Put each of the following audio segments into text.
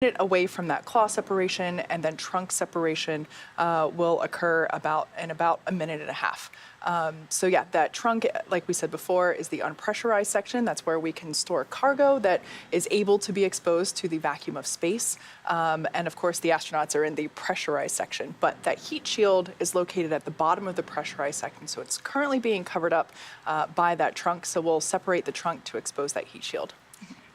it away from that claw separation, and then trunk separation will occur in about a minute and a half. So yeah, that trunk, like we said before, is the unpressurized section. That's where we can store cargo that is able to be exposed to the vacuum of space. And of course, the astronauts are in the pressurized section. But that heat shield is located at the bottom of the pressurized section. So it's currently being covered up by that trunk. So we'll separate the trunk to expose that heat shield.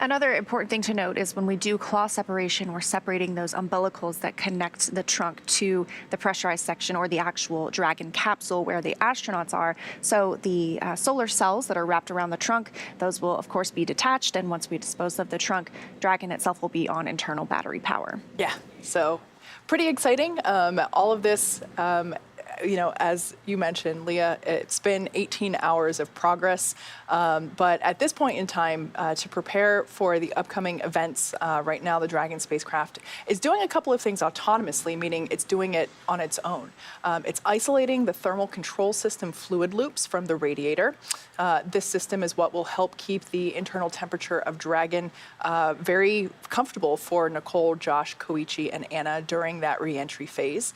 Another important thing to note is when we do claw separation, we're separating those umbilicals that connect the trunk to the pressurized section or the actual Dragon capsule where the astronauts are. So the solar cells that are wrapped around the trunk, those will of course be detached, and once we dispose of the trunk, Dragon itself will be on internal battery power. Yeah, so pretty exciting. All of this, as you mentioned, Leah, it's been 18 hours of progress. But at this point in time, to prepare for the upcoming events, right now the Dragon spacecraft is doing a couple of things autonomously, meaning it's doing it on its own. It's isolating the thermal control system fluid loops from the radiator. This system is what will help keep the internal temperature of Dragon very comfortable for Nicole, Josh, Koichi, and Anna during that re-entry phase.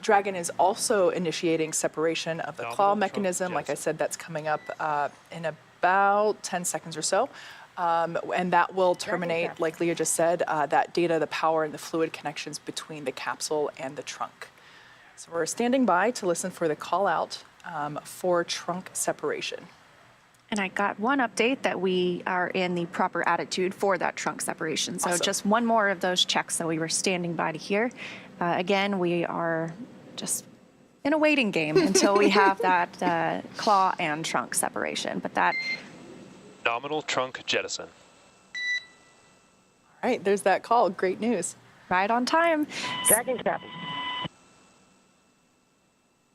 Dragon is also initiating separation of the claw mechanism. Like I said, that's coming up in about 10 seconds or so. And that will terminate, like Leah just said, that data, the power, and the fluid connections between the capsule and the trunk. So we're standing by to listen for the call out for trunk separation. And I got one update that we are in the proper attitude for that trunk separation. So Awesome. Just one more of those checks that we were standing by to hear. Again, we are just in a waiting game until we have that claw and trunk separation. But that nominal trunk jettison. All right, there's that call. Great news. Right on time. Dragon's copy.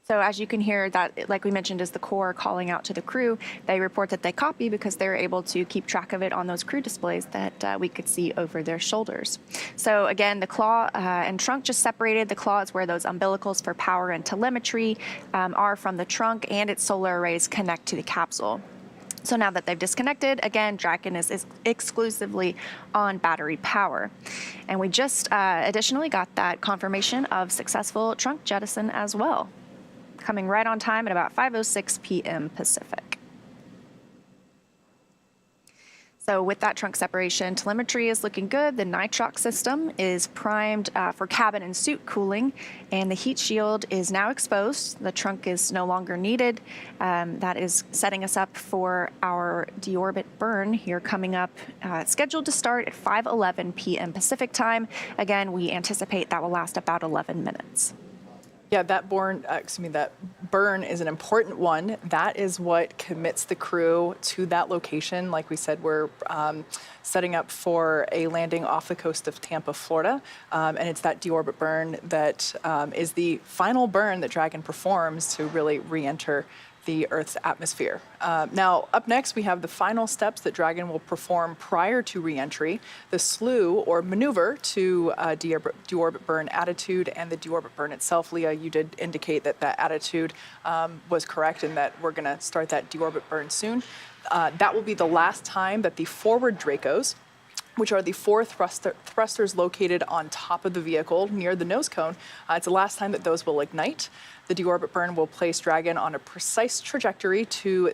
So as you can hear, that, like we mentioned, is the core calling out to the crew. They report that they copy because they're able to keep track of it on those crew displays that we could see over their shoulders. So again, the claw and trunk just separated. The claw is where those umbilicals for power and telemetry are from the trunk, and its solar arrays connect to the capsule. So now that they've disconnected, again, Dragon is exclusively on battery power. And we just additionally got that confirmation of successful trunk jettison as well, coming right on time at about 5:06 p.m. Pacific. So with that trunk separation, telemetry is looking good. The nitrox system is primed for cabin and suit cooling, and the heat shield is now exposed. The trunk is no longer needed. That is setting us up for our deorbit burn here coming up, scheduled to start at 5:11 p.m. Pacific time. Again, we anticipate that will last about 11 minutes. Yeah, that burn is an important one. That is what commits the crew to that location. Like we said, we're setting up for a landing off the coast of Tampa, Florida. And it's that deorbit burn that is the final burn that Dragon performs to really re-enter the Earth's atmosphere. Now, up next, we have the final steps that Dragon will perform prior to re-entry, the slew or maneuver to deorbit burn attitude and the deorbit burn itself. Leah, you did indicate that that attitude was correct and that we're gonna start that deorbit burn soon. That will be the last time that the forward Dracos, which are the four thrusters located on top of the vehicle near the nose cone, it's the last time that those will ignite. The deorbit burn will place Dragon on a precise trajectory to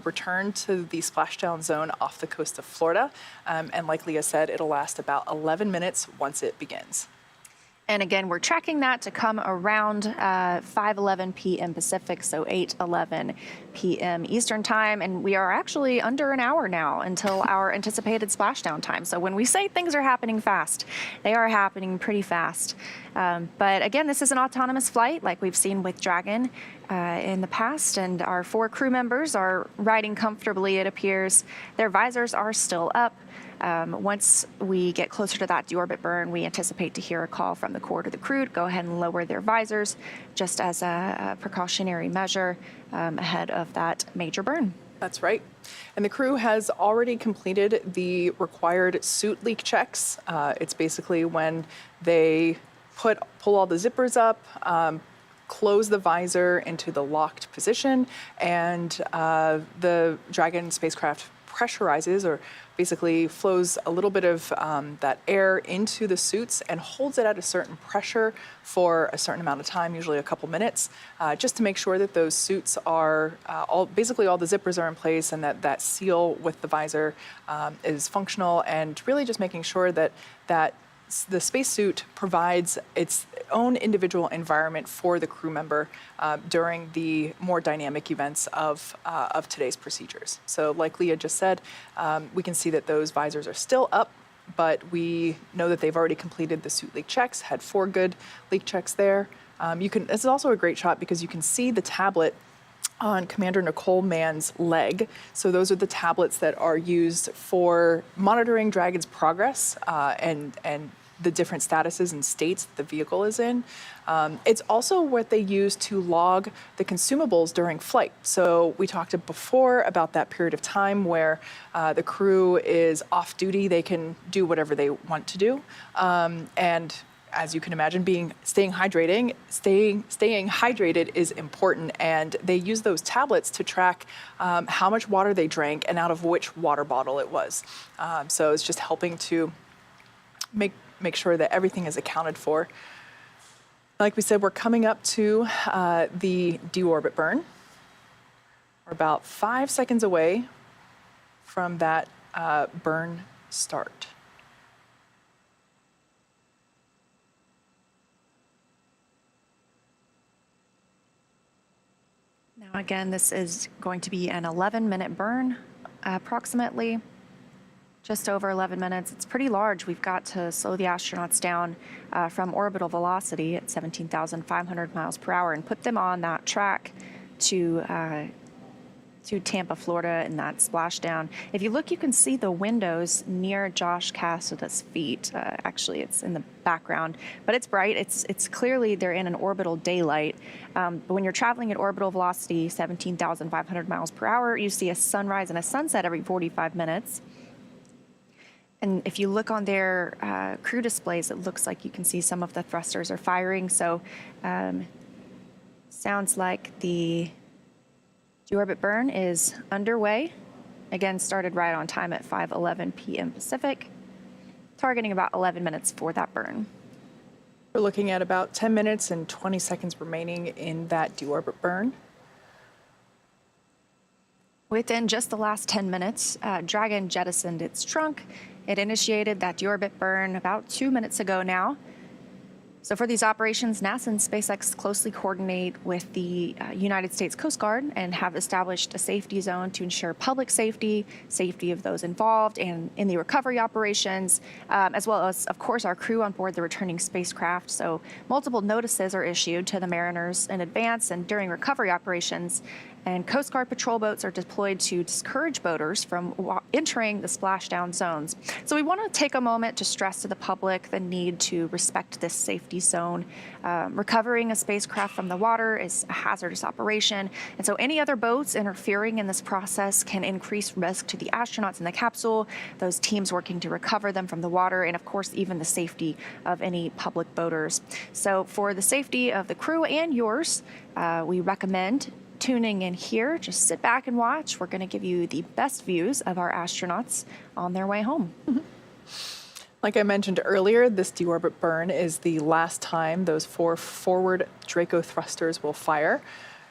return to the splashdown zone off the coast of Florida. And like Leah said, it'll last about 11 minutes once it begins. And again, we're tracking that to come around 5:11 p.m. Pacific, so 8:11 p.m. Eastern time. And we are actually under an hour now until our anticipated splashdown time. So when we say things are happening fast, they are happening pretty fast. But again, this is an autonomous flight like we've seen with Dragon in the past. And our 4 crew members are riding comfortably, it appears. Their visors are still up. Once we get closer to that deorbit burn, we anticipate to hear a call from the core to the crew to go ahead and lower their visors just as a precautionary measure ahead of that major burn. That's right. And the crew has already completed the required suit leak checks. It's basically when they pull all the zippers up, close the visor into the locked position, and the Dragon spacecraft pressurizes or basically flows a little bit of that air into the suits and holds it at a certain pressure for a certain amount of time, usually a couple minutes, just to make sure that those suits are basically all the zippers are in place and that seal with the visor is functional, and really just making sure that the spacesuit provides its own individual environment for the crew member during the more dynamic events of today's procedures. So like Leah just said, we can see that those visors are still up, but we know that they've already completed the suit leak checks, had 4 good leak checks there. This is also a great shot because you can see the tablet on Commander Nicole Mann's leg. So those are the tablets that are used for monitoring Dragon's progress and the different statuses and states that the vehicle is in. It's also what they use to log the consumables during flight. So we talked before about that period of time where the crew is off duty. They can do whatever they want to do. And as you can imagine, staying hydrated is important, and they use those tablets to track how much water they drank and out of which water bottle it was. So it's just helping to make sure that everything is accounted for. Like we said, we're coming up to the deorbit burn. We're about 5 seconds away from that burn start. Now again, this is going to be an 11-minute burn, approximately. Just over 11 minutes. It's pretty large. We've got to slow the astronauts down from orbital velocity at 17,500 miles per hour and put them on that track to Tampa, Florida, in that splashdown. If you look, you can see the windows near Josh Cassada's feet. Actually, it's in the background, but it's bright. It's clearly they're in an orbital daylight. But when you're traveling at orbital velocity, 17,500 miles per hour, you see a sunrise and a sunset every 45 minutes. And if you look on their crew displays, it looks like you can see some of the thrusters are firing. So sounds like the deorbit burn is underway. Again, started right on time at 5:11 p.m. Pacific, targeting about 11 minutes for that burn. We're looking at about 10 minutes and 20 seconds remaining in that deorbit burn. Within just the last 10 minutes, Dragon jettisoned its trunk. It initiated that deorbit burn about 2 minutes ago now. So for these operations, NASA and SpaceX closely coordinate with the United States Coast Guard and have established a safety zone to ensure public safety, safety of those involved, and in the recovery operations, as well as, of course, our crew on board the returning spacecraft. So multiple notices are issued to the mariners in advance and during recovery operations. And Coast Guard patrol boats are deployed to discourage boaters from entering the splashdown zones. So we want to take a moment to stress to the public the need to respect this safety zone. Recovering a spacecraft from the water is a hazardous operation. And so any other boats interfering in this process can increase risk to the astronauts in the capsule, those teams working to recover them from the water, and of course, even the safety of any public boaters. So for the safety of the crew and yours, we recommend tuning in here. Just sit back and watch. We're going to give you the best views of our astronauts on their way home. Mm-hmm. Like I mentioned earlier, this deorbit burn is the last time those 4 forward Draco thrusters will fire.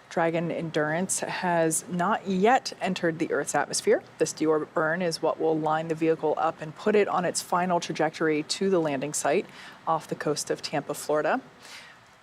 Dragon Endurance has not yet entered the Earth's atmosphere. This deorbit burn is what will line the vehicle up and put it on its final trajectory to the landing site off the coast of Tampa, Florida.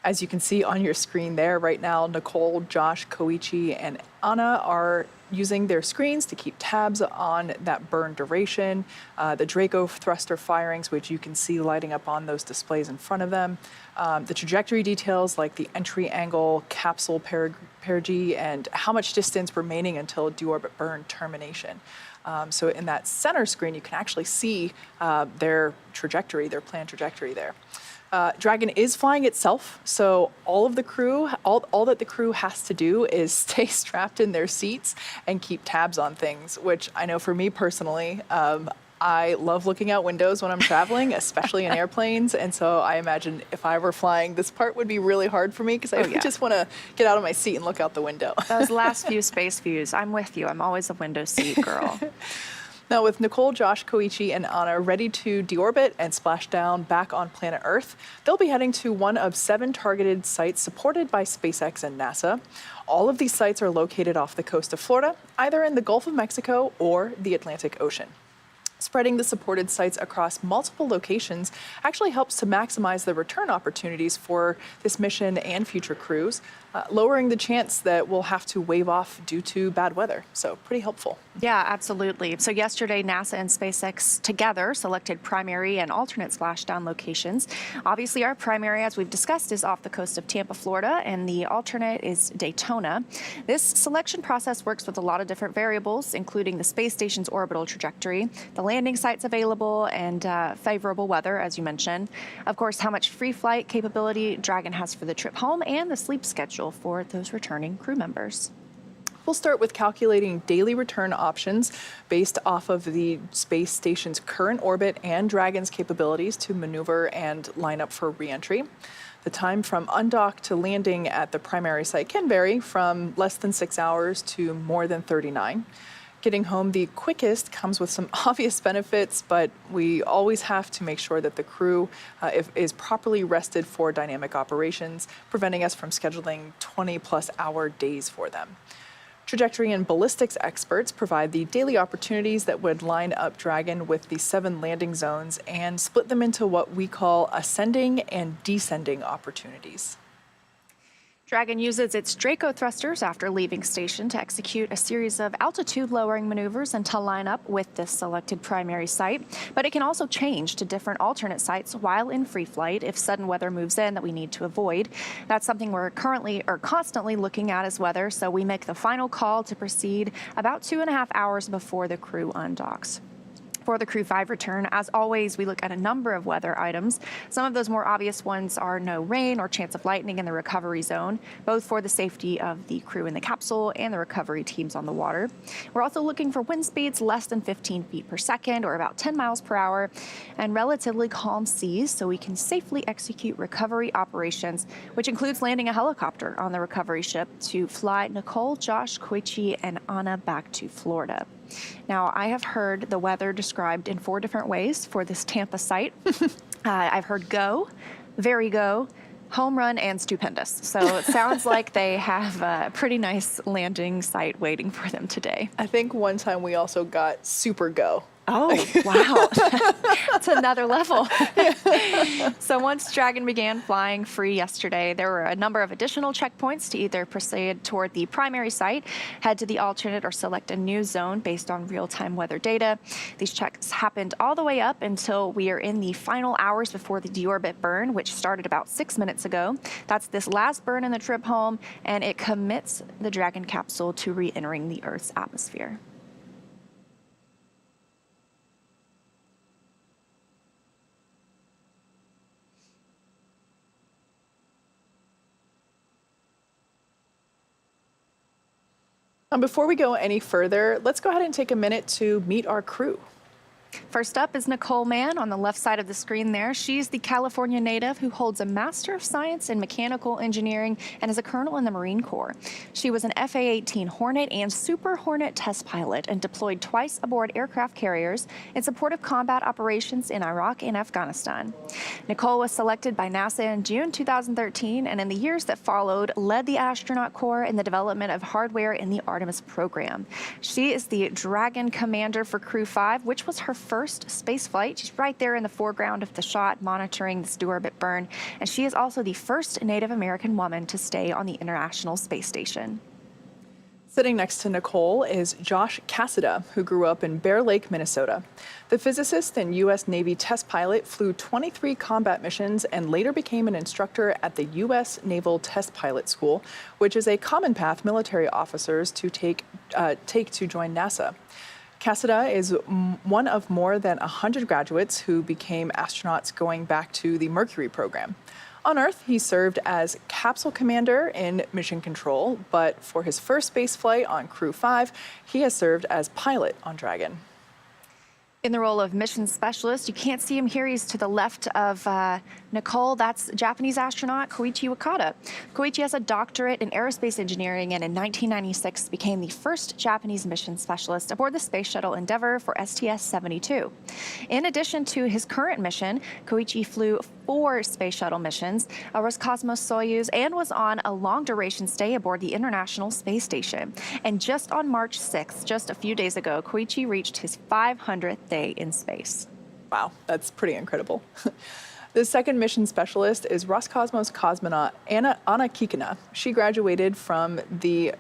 As you can see on your screen there right now, Nicole, Josh, Koichi, and Anna are using their screens to keep tabs on that burn duration, the Draco thruster firings, which you can see lighting up on those displays in front of them, the trajectory details like the entry angle, capsule perigee, and how much distance remaining until deorbit burn termination. So in that center screen, you can actually see their trajectory, their planned trajectory there. Dragon is flying itself, so all that the crew has to do is stay strapped in their seats and keep tabs on things, which I know for me personally, I love looking out windows when I'm traveling, especially in airplanes. And so I imagine if I were flying, this part would be really hard for me because I just want to get out of my seat and look out the window. Those last few space views, I'm with you. I'm always a window seat girl. Now, with Nicole, Josh, Koichi, and Anna ready to deorbit and splash down back on planet Earth, they'll be heading to one of 7 targeted sites supported by SpaceX and NASA. All of these sites are located off the coast of Florida, either in the Gulf of Mexico or the Atlantic Ocean. Spreading the supported sites across multiple locations actually helps to maximize the return opportunities for this mission and future crews, lowering the chance that we'll have to wave off due to bad weather. So pretty helpful. Yeah, absolutely. So yesterday, NASA and SpaceX together selected primary and alternate splashdown locations. Obviously, our primary, as we've discussed, is off the coast of Tampa, Florida, and the alternate is Daytona. This selection process works with a lot of different variables, including the space station's orbital trajectory, the landing sites available, and favorable weather, as you mentioned. Of course, how much free flight capability Dragon has for the trip home, and the sleep schedule for those returning crew members. We'll start with calculating daily return options based off of the space station's current orbit and Dragon's capabilities to maneuver and line up for re-entry. The time from undock to landing at the primary site can vary from less than 6 hours to more than 39. Getting home the quickest comes with some obvious benefits, but we always have to make sure that the crew is properly rested for dynamic operations, preventing us from scheduling 20-plus hour days for them. Trajectory and ballistics experts provide the daily opportunities that would line up Dragon with the 7 landing zones and split them into what we call ascending and descending opportunities. Dragon uses its Draco thrusters after leaving station to execute a series of altitude-lowering maneuvers and to line up with this selected primary site. But it can also change to different alternate sites while in free flight if sudden weather moves in that we need to avoid. That's something we're constantly looking at as weather, so we make the final call to proceed about 2.5 hours before the crew undocks. For the Crew 5 return, as always, we look at a number of weather items. Some of those more obvious ones are no rain or chance of lightning in the recovery zone, both for the safety of the crew in the capsule and the recovery teams on the water. We're also looking for wind speeds less than 15 feet per second, or about 10 miles per hour, and relatively calm seas so we can safely execute recovery operations, which includes landing a helicopter on the recovery ship to fly Nicole, Josh, Koichi, and Anna back to Florida. Now, I have heard the weather described in 4 different ways for this Tampa site. I've heard go, very go, home run, and stupendous. So it sounds like they have a pretty nice landing site waiting for them today. I think one time we also got super go. Oh, wow. That's another level. So once Dragon began flying free yesterday, there were a number of additional checkpoints to either proceed toward the primary site, head to the alternate, or select a new zone based on real-time weather data. These checks happened all the way up until we are in the final hours before the deorbit burn, which started about 6 minutes ago. That's this last burn in the trip home, and it commits the Dragon capsule to re-entering the Earth's atmosphere. Before we go any further, let's go ahead and take a minute to meet our crew. First up is Nicole Mann on the left side of the screen there. She's the California native who holds a Master of Science in Mechanical Engineering and is a colonel in the Marine Corps. She was an FA-18 Hornet and Super Hornet test pilot and deployed twice aboard aircraft carriers in support of combat operations in Iraq and Afghanistan. Nicole was selected by NASA in June 2013 and in the years that followed led the astronaut corps in the development of hardware in the Artemis program. She is the Dragon commander for Crew 5, which was her first space flight. She's right there in the foreground of the shot monitoring this deorbit burn, and she is also the first Native American woman to stay on the International Space Station. Sitting next to Nicole is Josh Cassada, who grew up in Bear Lake, Minnesota. The physicist and U.S. Navy test pilot flew 23 combat missions and later became an instructor at the U.S. Naval Test Pilot School, which is a common path military officers to take to join NASA. Cassada is one of more than 100 graduates who became astronauts going back to the Mercury program. On Earth, he served as capsule commander in mission control, but for his first space flight on Crew 5, he has served as pilot on Dragon. In the role of mission specialist, you can't see him here. He's to the left of Nicole. That's Japanese astronaut Koichi Wakata. Koichi has a doctorate in aerospace engineering and in 1996 became the first Japanese mission specialist aboard the Space Shuttle Endeavour for STS-72. In addition to his current mission, Koichi flew 4 Space Shuttle missions, a Roscosmos Soyuz, and was on a long-duration stay aboard the International Space Station. And just on March 6th, just a few days ago, Koichi reached his 500th day in space. Wow, that's pretty incredible. The second mission specialist is Roscosmos cosmonaut Anna Kikina. She graduated from the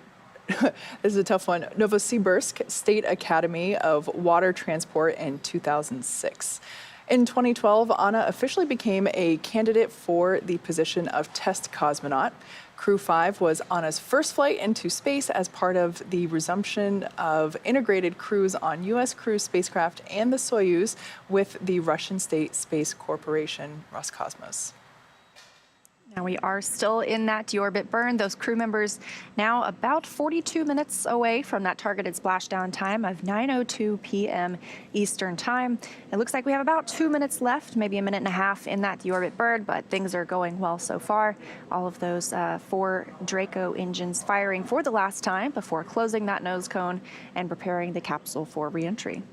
this is a tough one, Novosibirsk State Academy of Water Transport in 2006. In 2012, Anna officially became a candidate for the position of test cosmonaut. Crew 5 was Anna's first flight into space as part of the resumption of integrated crews on U.S. crew spacecraft and the Soyuz with the Russian State Space Corporation, Roscosmos. Now we are still in that deorbit burn. Those crew members now about 42 minutes away from that targeted splashdown time of 9:02 p.m. Eastern time. It looks like we have about 2 minutes left, maybe a minute and a half in that deorbit burn, but things are going well so far. All of those 4 Draco engines firing for the last time before closing that nose cone and preparing the capsule for reentry.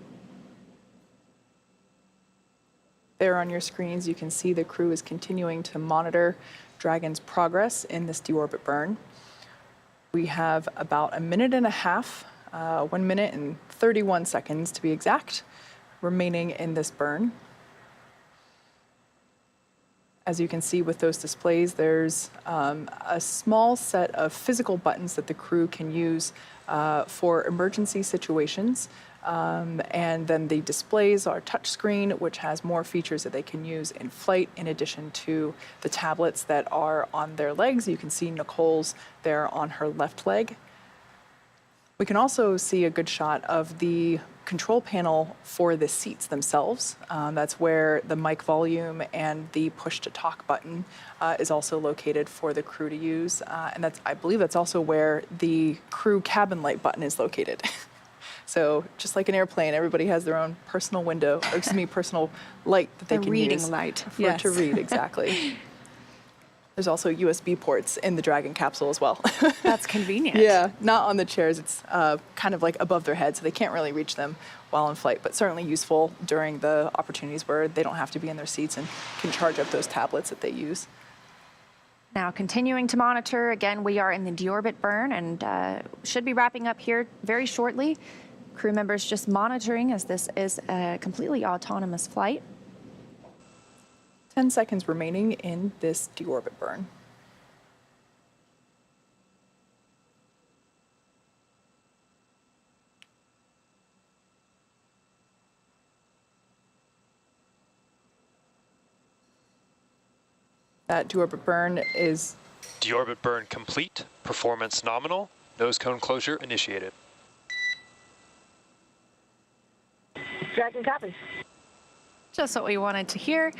There on your screens, you can see the crew is continuing to monitor Dragon's progress in this deorbit burn. We have about a minute and a half, 1 minute and 31 seconds to be exact, remaining in this burn. As you can see with those displays, there's a small set of physical buttons that the crew can use for emergency situations. And then the displays are touchscreen, which has more features that they can use in flight, in addition to the tablets that are on their legs. You can see Nicole's there on her left leg. We can also see a good shot of the control panel for the seats themselves. That's where the mic volume and the push-to-talk button is also located for the crew to use. And I believe that's also where the crew cabin light button is located. So just like an airplane, everybody has their own personal window, or excuse me, personal light that they can use. The reading light. To read, exactly. There's also USB ports in the Dragon capsule as well. That's convenient. Yeah, not on the chairs. It's kind of like above their head, so they can't really reach them while in flight, but certainly useful during the opportunities where they don't have to be in their seats and can charge up those tablets that they use. Now, continuing to monitor, again, we are in the deorbit burn and should be wrapping up here very shortly. Crew members just monitoring as this is a completely autonomous flight. 10 seconds remaining in this deorbit burn. That deorbit burn is... Deorbit burn complete. Performance nominal. Nose cone closure initiated. Dragon copy. Just what we wanted to hear.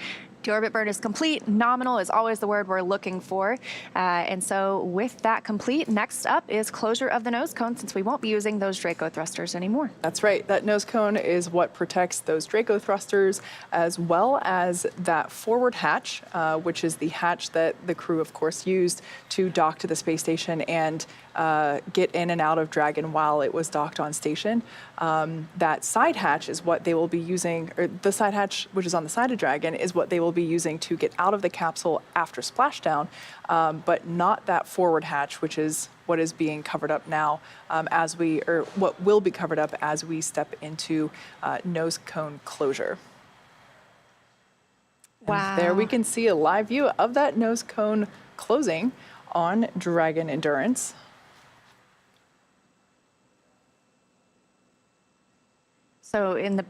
Deorbit burn is complete. Nominal is always the word we're looking for. And so with that complete, next up is closure of the nose cone, since we won't be using those Draco thrusters anymore. That's right. That nose cone is what protects those Draco thrusters, as well as that forward hatch, which is the hatch that the crew, of course, used to dock to the space station and get in and out of Dragon while it was docked on station. That side hatch is what they will be using, or the side hatch, which is on the side of Dragon, is what they will be using to get out of the capsule after splashdown, but not that forward hatch, which is what is being covered up now or what will be covered up as we step into nose cone closure. Wow. And there we can see a live view of that nose cone closing on Dragon Endurance. So in the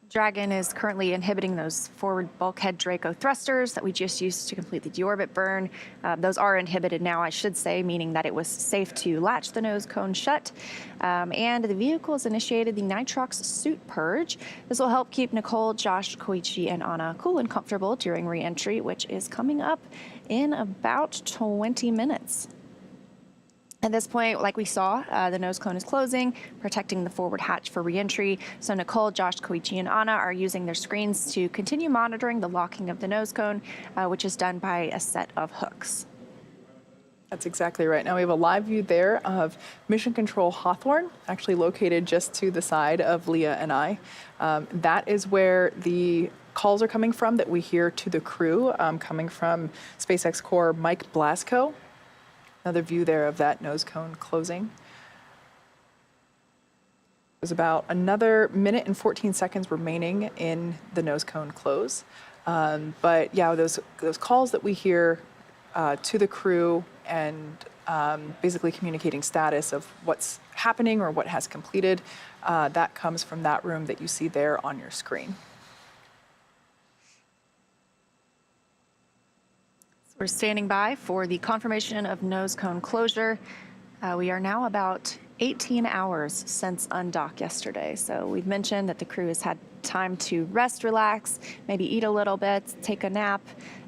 Dragon is currently inhibiting those forward bulkhead Draco thrusters that we just used to complete the deorbit burn. Those are inhibited now, I should say, meaning that it was safe to latch the nose cone shut. And the vehicle has initiated the nitrox suit purge. This will help keep Nicole, Josh, Koichi, and Anna cool and comfortable during re-entry, which is coming up in about 20 minutes. At this point, like we saw, the nose cone is closing, protecting the forward hatch for reentry. So Nicole, Josh, Koichi, and Anna are using their screens to continue monitoring the locking of the nose cone, which is done by a set of hooks. That's exactly right. Now we have a live view there of Mission Control Hawthorne, actually located just to the side of Leah and I. That is where the calls are coming from that we hear to the crew, coming from SpaceX Core Mike Blasco. Another view there of that nose cone closing. There's about another minute and 14 seconds remaining in the nose cone close. But yeah, those calls that we hear to the crew and basically communicating status of what's happening or what has completed, that comes from that room that you see there on your screen. We're standing by for the confirmation of nose cone closure. We are now about 18 hours since undock yesterday. So we've mentioned that the crew has had time to rest, relax, maybe eat a little bit, take a nap.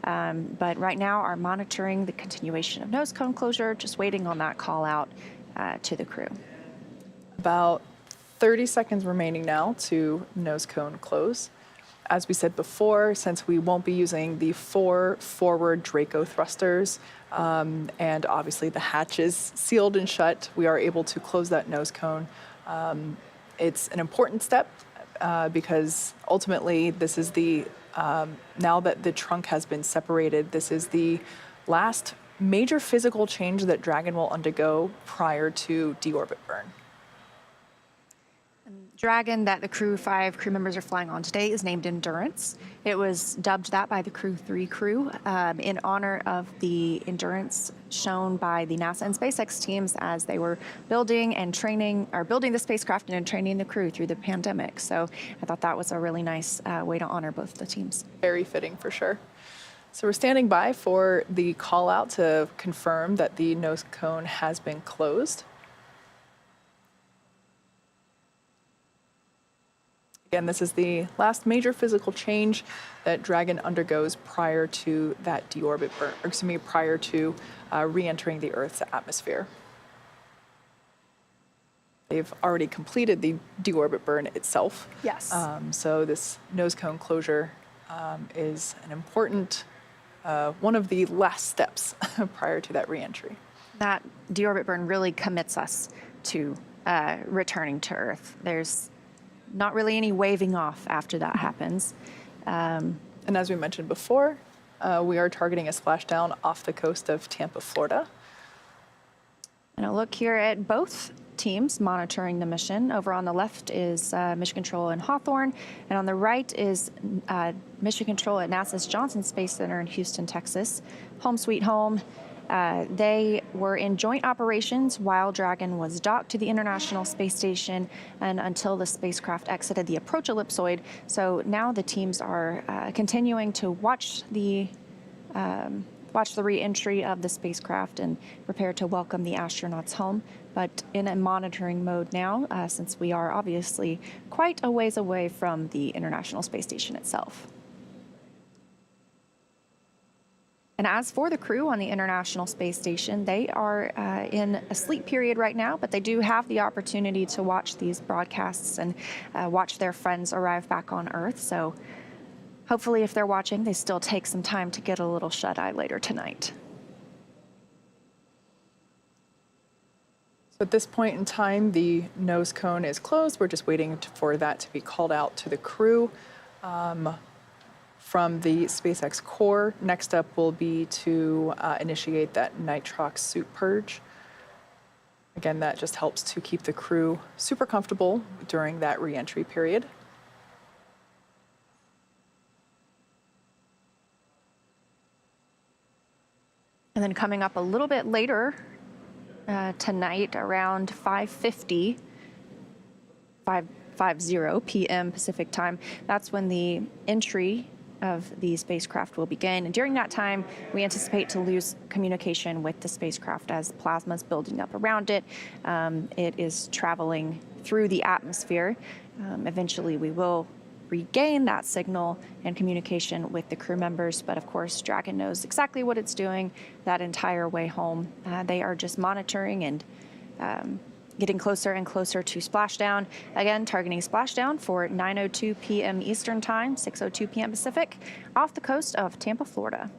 But right now are monitoring the continuation of nose cone closure, just waiting on that call out to the crew. About 30 seconds remaining now to nose cone close. As we said before, since we won't be using the 4 forward Draco thrusters, and obviously the hatch is sealed and shut, we are able to close that nose cone. It's an important step because ultimately this is the, now that the trunk has been separated, this is the last major physical change that Dragon will undergo prior to deorbit burn. Dragon that the 5 crew members are flying on today is named Endurance. It was dubbed that by the Crew 3 crew in honor of the endurance shown by the NASA and SpaceX teams as they were building and training, or building the spacecraft and training the crew through the pandemic. So I thought that was a really nice way to honor both the teams. Very fitting for sure. So we're standing by for the call out to confirm that the nose cone has been closed. Again, this is the last major physical change that Dragon undergoes prior to that deorbit burn, or excuse me, prior to re-entering the Earth's atmosphere. They've already completed the deorbit burn itself. Yes. So this nose cone closure is an important, one of the last steps prior to that re-entry. That deorbit burn really commits us to returning to Earth. There's not really any waving off after that happens. And as we mentioned before, we are targeting a splashdown off the coast of Tampa, Florida. And a look here at both teams monitoring the mission. Over on the left is Mission Control in Hawthorne, and on the right is Mission Control at NASA's Johnson Space Center in Houston, Texas. Home sweet home. They were in joint operations while Dragon was docked to the International Space Station and until the spacecraft exited the approach ellipsoid. So now the teams are continuing to watch the re-entry of the spacecraft and prepare to welcome the astronauts home, but in a monitoring mode now, since we are obviously quite a ways away from the International Space Station itself. And as for the crew on the International Space Station, they are in a sleep period right now, but they do have the opportunity to watch these broadcasts and watch their friends arrive back on Earth. So hopefully if they're watching, they still take some time to get a little shut-eye later tonight. So at this point in time, the nose cone is closed. We're just waiting for that to be called out to the crew. From the SpaceX core, next up will be to initiate that nitrox suit purge. Again, that just helps to keep the crew super comfortable during that re-entry period. And then coming up a little bit later tonight, around 5:50 p.m. Pacific time, that's when the entry of the spacecraft will begin. And during that time, we anticipate to lose communication with the spacecraft as plasma is building up around it. It is traveling through the atmosphere. Eventually, we will regain that signal and communication with the crew members. But of course, Dragon knows exactly what it's doing that entire way home. They are just monitoring and getting closer and closer to splashdown. Again, targeting splashdown for 9:02 p.m. Eastern Time, 6:02 p.m. Pacific, off the coast of Tampa, Florida.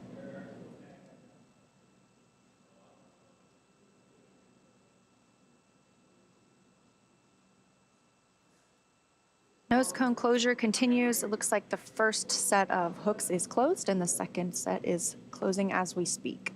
Nose cone closure continues. It looks like the first set of hooks is closed and the second set is closing as we speak.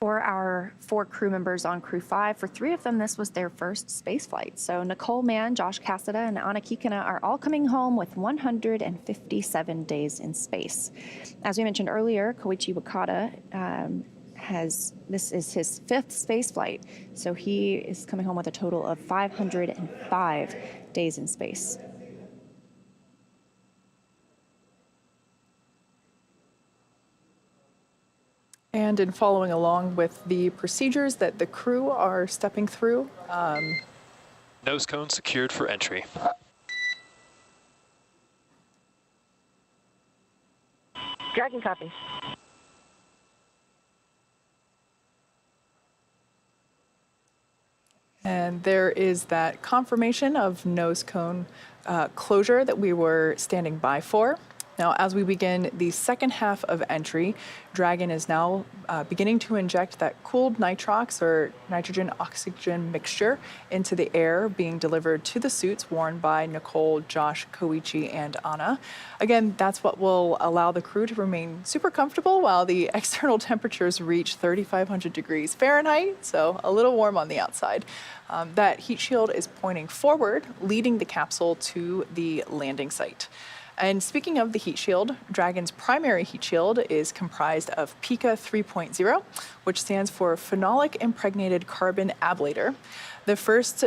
For our 4 crew members on Crew 5, for 3 of them, this was their first space flight. So Nicole, Mann, Josh Cassada, and Anna Kikina are all coming home with 157 days in space. As we mentioned earlier, Koichi Wakata this is his 5th space flight. So he is coming home with a total of 505 days in space. And in following along with the procedures that the crew are stepping through. Nose cone secured for entry. Dragon copies. And there is that confirmation of nose cone closure that we were standing by for. Now, as we begin the second half of entry, Dragon is now beginning to inject that cooled nitrox or nitrogen-oxygen mixture into the air being delivered to the suits worn by Nicole, Josh, Koichi, and Anna. Again, that's what will allow the crew to remain super comfortable while the external temperatures reach 3,500 degrees Fahrenheit, so a little warm on the outside. That heat shield is pointing forward, leading the capsule to the landing site. And speaking of the heat shield, Dragon's primary heat shield is comprised of PICA 3.0, which stands for Phenolic Impregnated Carbon Ablator. The first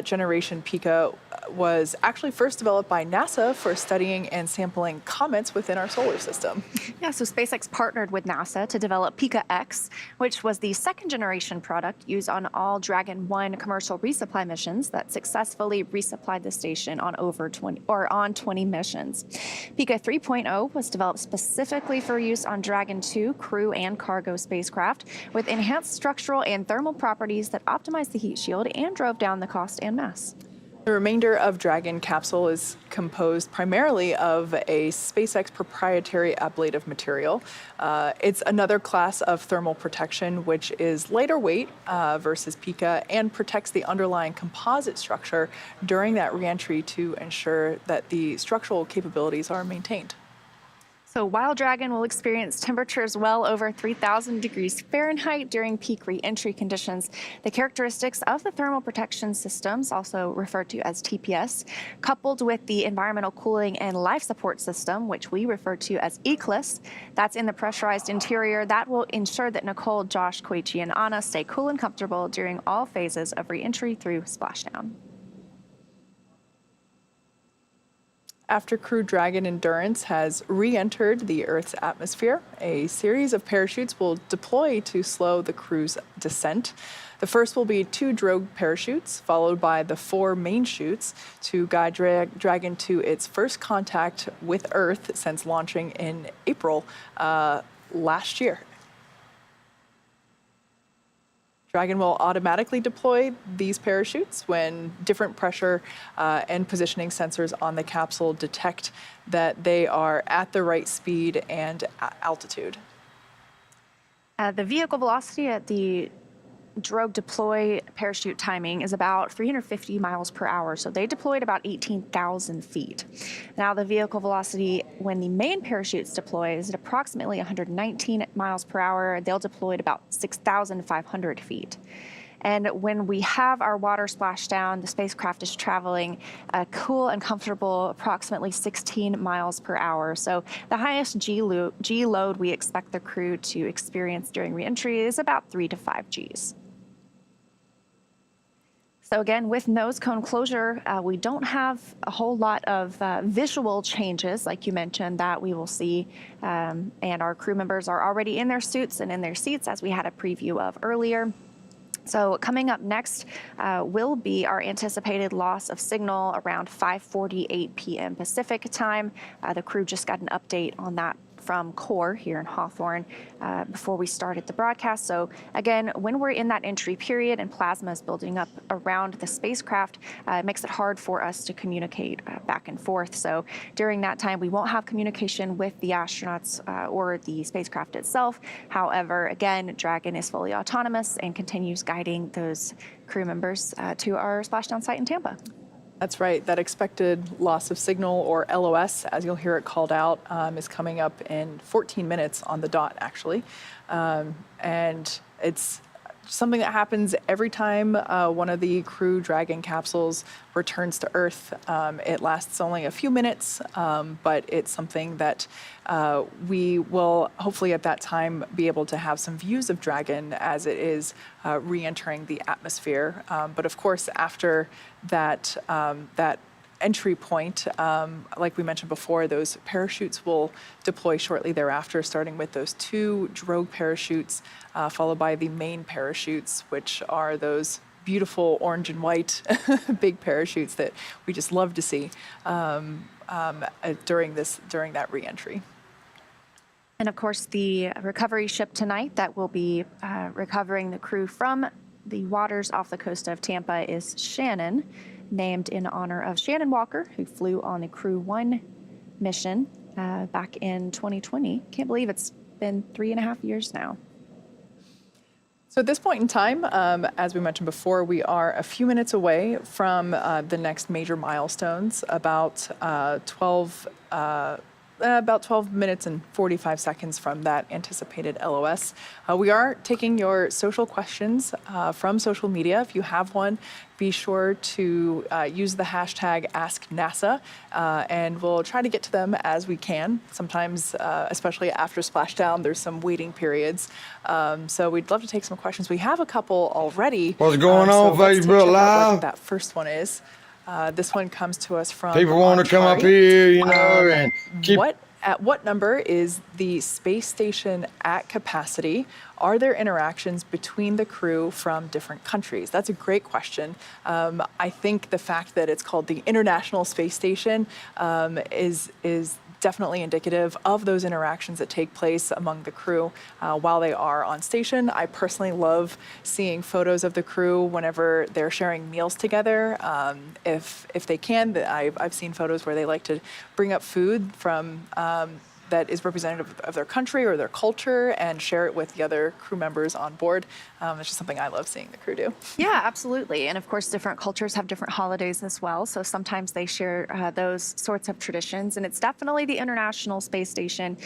generation PICA was actually first developed by NASA for studying and sampling comets within our solar system. Yeah, so SpaceX partnered with NASA to develop PICA X, which was the second generation product used on all Dragon 1 commercial resupply missions that successfully resupplied the station on on 20 missions. PICA 3.0 was developed specifically for use on Dragon 2 crew and cargo spacecraft with enhanced structural and thermal properties that optimized the heat shield and drove down the cost and mass. The remainder of Dragon capsule is composed primarily of a SpaceX proprietary ablative material. It's another class of thermal protection, which is lighter weight versus PICA and protects the underlying composite structure during that reentry to ensure that the structural capabilities are maintained. So while Dragon will experience temperatures well over 3,000 degrees Fahrenheit during peak re-entry conditions, the characteristics of the thermal protection systems, also referred to as TPS, coupled with the environmental cooling and life support system, which we refer to as ECLIS, that's in the pressurized interior, that will ensure that Nicole, Josh, Koichi, and Anna stay cool and comfortable during all phases of re-entry through splashdown. After Crew Dragon Endurance has re-entered the Earth's atmosphere, a series of parachutes will deploy to slow the crew's descent. The first will be 2 drogue parachutes, followed by the 4 main chutes to guide Dragon to its first contact with Earth since launching in April last year. Dragon will automatically deploy these parachutes when different pressure and positioning sensors on the capsule detect that they are at the right speed and altitude. The vehicle velocity at the drogue deploy parachute timing is about 350 miles per hour. So they deployed about 18,000 feet. Now the vehicle velocity when the main parachutes deploy is at approximately 119 miles per hour. They'll deploy at about 6,500 feet. And when we have our water splashdown, the spacecraft is traveling cool and comfortable, approximately 16 miles per hour. So the highest G load we expect the crew to experience during reentry is about 3 to 5 Gs. So again, with nose cone closure, we don't have a whole lot of visual changes, like you mentioned, that we will see. And our crew members are already in their suits and in their seats, as we had a preview of earlier. So coming up next will be our anticipated loss of signal around 5:48 p.m. Pacific time. The crew just got an update on that from CORE here in Hawthorne before we started the broadcast. So again, when we're in that entry period and plasma is building up around the spacecraft, it makes it hard for us to communicate back and forth. So during that time, we won't have communication with the astronauts or the spacecraft itself. However, again, Dragon is fully autonomous and continues guiding those crew members to our splashdown site in Tampa. That's right. That expected loss of signal, or LOS, as you'll hear it called out, is coming up in 14 minutes on the dot, actually. And it's something that happens every time one of the Crew Dragon capsules returns to Earth. It lasts only a few minutes, but it's something that we will hopefully at that time be able to have some views of Dragon as it is re-entering the atmosphere. But of course, after that, that entry point, like we mentioned before, those parachutes will deploy shortly thereafter, starting with those 2 drogue parachutes, followed by the main parachutes, which are those beautiful orange and white big parachutes that we just love to see during that re-entry. And of course, the recovery ship tonight that will be recovering the crew from the waters off the coast of Tampa is Shannon, named in honor of Shannon Walker, who flew on the Crew 1 mission back in 2020. Can't believe it's been 3.5 years now. So at this point in time, as we mentioned before, we are a few minutes away from the next major milestones, about 12 minutes and 45 seconds from that anticipated LOS. We are taking your social questions from social media. If you have one, be sure to use the hashtag #AskNASA, and we'll try to get to them as we can. Sometimes, especially after Splashdown, there's some waiting periods. So we'd love to take some questions. We have a couple already. What's going on, Facebook Live? What that first one is. This one comes to us from People want to come up here, you know, and keep... At what number is the space station at capacity? Are there interactions between the crew from different countries? That's a great question. I think the fact that it's called the International Space Station is definitely indicative of those interactions that take place among the crew while they are on station. I personally love seeing photos of the crew whenever they're sharing meals together. If they can, I've seen photos where they like to bring up food from that is representative of their country or their culture and share it with the other crew members on board. It's just something I love seeing the crew do. Yeah, absolutely. And of course, different cultures have different holidays as well. So sometimes they share those sorts of traditions. And it's definitely the International Space Station.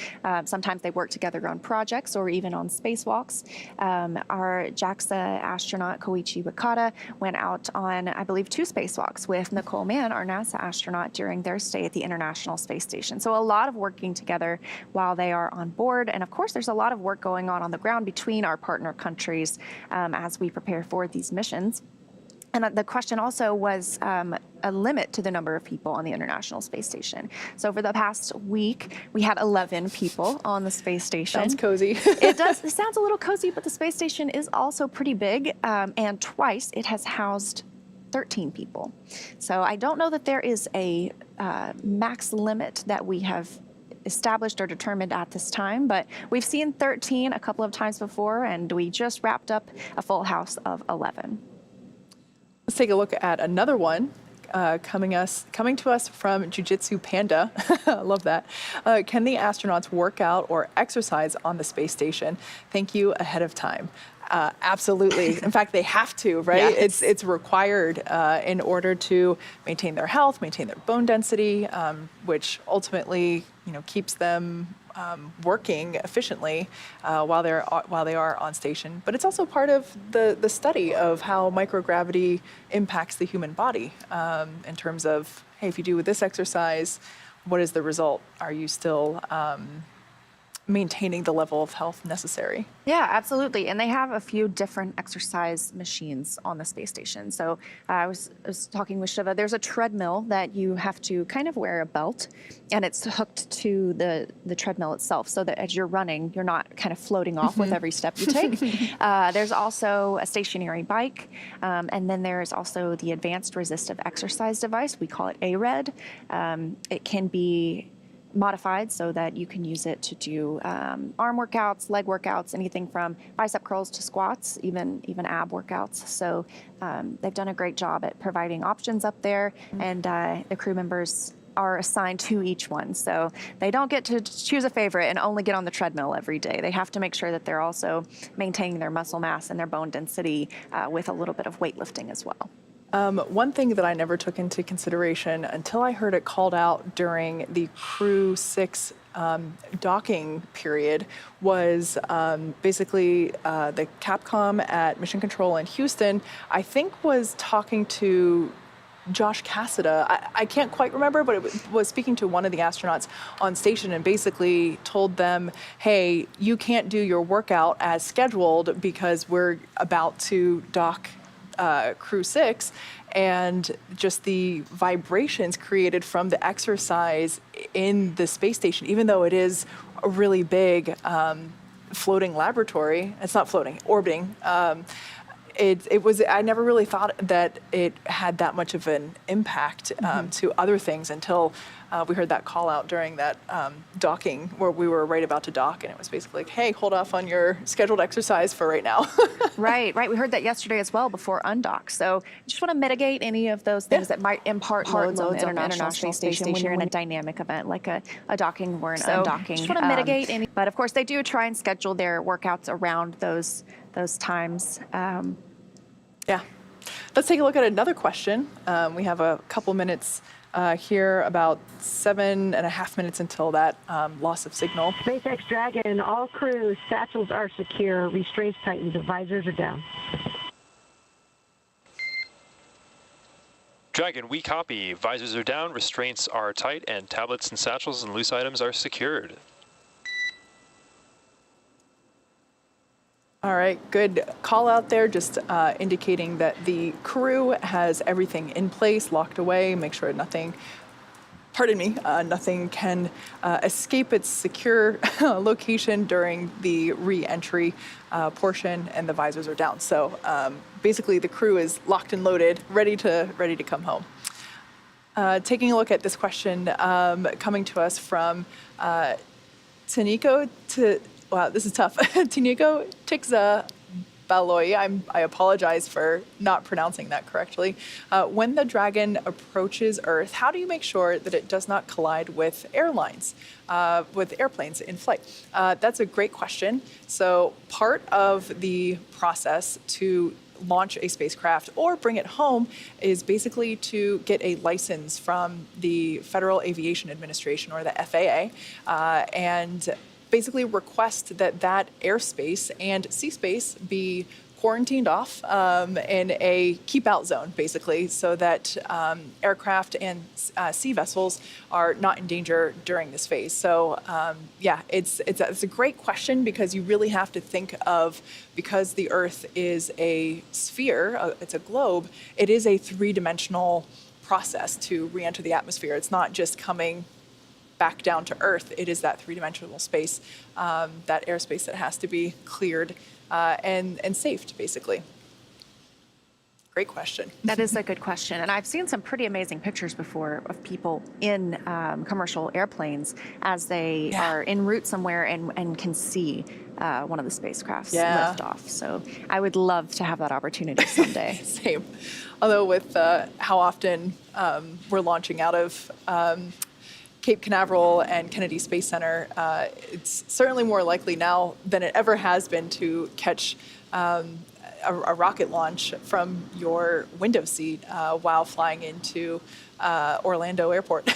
Sometimes they work together on projects or even on spacewalks. Our JAXA astronaut, Koichi Wakata, went out on, I believe, 2 spacewalks with Nicole Mann, our NASA astronaut, during their stay at the International Space Station. So a lot of working together while they are on board. And of course, there's a lot of work going on the ground between our partner countries as we prepare for these missions. And the question also was a limit to the number of people on the International Space Station. So for the past week, we had 11 people on the space station. Sounds cozy. It does. It sounds a little cozy, but the space station is also pretty big. And twice it has housed 13 people. So I don't know that there is a max limit that we have established or determined at this time, but we've seen 13 a couple of times before, and we just wrapped up a full house of 11. Let's take a look at another one coming to us from Jiu-Jitsu Panda. I love that. Can the astronauts work out or exercise on the space station? Thank you ahead of time. Absolutely. In fact, they have to, right? Yes. It's required in order to maintain their health, maintain their bone density, which ultimately, keeps them working efficiently while they are on station. But it's also part of the study of how microgravity impacts the human body in terms of, hey, if you do this exercise, what is the result? Are you still maintaining the level of health necessary. Yeah, absolutely. And they have a few different exercise machines on the space station. So I was talking with Shiva. There's a treadmill that you have to kind of wear a belt, and it's hooked to the treadmill itself, so that as you're running, you're not kind of floating off with every step you take. There's also a stationary bike, and then there's also the advanced resistive exercise device. We call it ARED. It can be modified so that you can use it to do arm workouts, leg workouts, anything from bicep curls to squats, even ab workouts. So they've done a great job at providing options up there, and the crew members are assigned to each one. So they don't get to choose a favorite and only get on the treadmill every day. They have to make sure that they're also maintaining their muscle mass and their bone density with a little bit of weightlifting as well. One thing that I never took into consideration until I heard it called out during the Crew 6 docking period was basically the Capcom at Mission Control in Houston, I think, was talking to Josh Cassada. I can't quite remember, but it was speaking to one of the astronauts on station and basically told them, hey, you can't do your workout as scheduled because we're about to dock Crew 6, and just the vibrations created from the exercise in the space station, even though it is a really big floating laboratory, it's not floating, orbiting, it was, I never really thought that it had that much of an impact to other things until we heard that call out during that docking where we were right about to dock, and it was basically like, hey, hold off on your scheduled exercise for right now. Right. We heard that yesterday as well before undock. So just want to mitigate any of those things that might impart loads on the International Space Station when you're in a dynamic event like a docking or an undocking. Just want to mitigate any. But of course, they do try and schedule their workouts around those times. Yeah. Let's take a look at another question. We have a couple minutes here, about 7.5 minutes until that loss of signal. SpaceX Dragon, all crew, satchels are secure, restraints tightened, the visors are down. Dragon, we copy. Visors are down, restraints are tight, and tablets and satchels and loose items are secured. All right, good call out there, just indicating that the crew has everything in place, locked away, make sure nothing can escape its secure location during the re-entry portion, and the visors are down. So basically the crew is locked and loaded, ready to come home. Taking a look at this question coming to us from Taniko wow, this is tough. Tiniko Tikza Baloy, I apologize for not pronouncing that correctly. When the Dragon approaches Earth, how do you make sure that it does not collide with airplanes in flight? That's a great question. So part of the process to launch a spacecraft or bring it home is basically to get a license from the Federal Aviation Administration, or the FAA, and basically request that airspace and sea space be quarantined off in a keep-out zone, basically, so that aircraft and sea vessels are not in danger during this phase. So yeah, it's a great question, because you really have to think of, because the Earth is a sphere, it's a globe, it is a three-dimensional process to re-enter the atmosphere. It's not just coming back down to Earth. It is that three-dimensional space, that airspace that has to be cleared and saved, basically. Great question. That is a good question. And I've seen some pretty amazing pictures before of people in commercial airplanes as they are en route somewhere and can see one of the spacecrafts lift off. So I would love to have that opportunity someday. Same. Although with how often we're launching out of Cape Canaveral and Kennedy Space Center, it's certainly more likely now than it ever has been to catch a rocket launch from your window seat while flying into Orlando Airport.